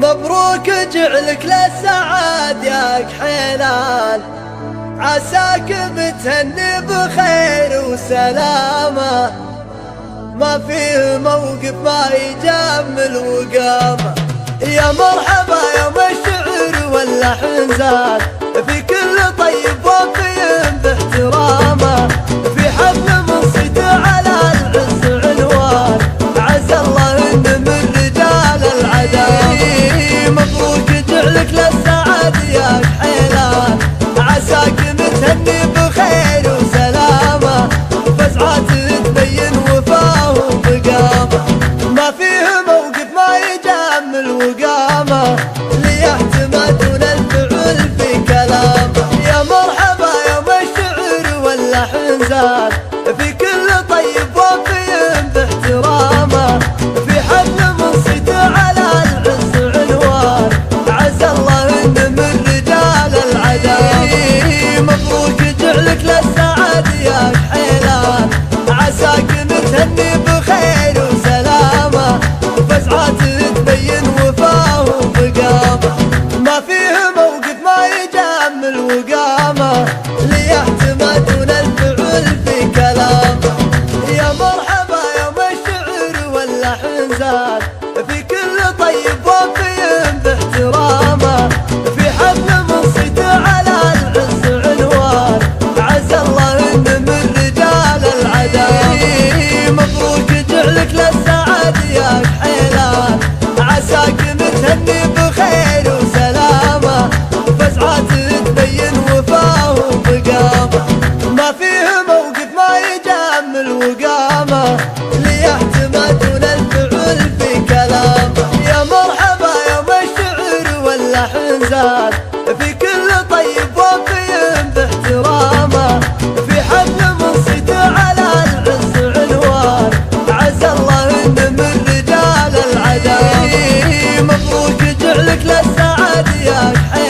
مبروك جعلك للسعاد يا كحيلان، عساك بتهني بخير وسلامة، ما فيه موقف ما يجمل وقامة. يا مرحبا يوم الشعر واللحن زاد، في كل طيب وفي باحترامه، في حفل منصت على العز عنوان، عز الله ان من رجال العدالة. مبروك جعلك للسعاد يا كحيلان، عساك متهني بخير وسلامة، فزعات تبين وفاه وقامة، ما فيه موقف ما يجمل وقامة، ليعتمدون الفعل في كلامه. يا مرحبا يوم الشعر واللحن زاد، في كل طيب وفي باحترامه، في حفل منصت على العز عنوان، عز الله ان من رجال العدالة. مبروك جعلك للسعاد يا كحيلان، عساك متهني بخير وسلامة، فزعات تبين وفاه وقامة، ما فيه موقف ما يجمل وقامة، ليعتمدون الفعل في كلامه. يا مرحبا يوم الشعر واللحن زاد، في كل طيب وفي باحترامه، في حفل منصت على العز عنوان، عز الله ان من رجال العدالة. مبروك جعلك للسعاد يا كحيلان، عساك متهني بخير وسلامة، فزعات تبين وفاه وقامة، ما فيه موقف ما يجمل وقامة، ليعتمدون الفعل في كلامه. يا مرحبا يوم الشعر واللحن زاد، في كل طيب وفي باحترامه، في حفل منصت على العز عنوان، عز الله ان من رجال العدالة. مبروك جعلك للسعاد يا كحيلان،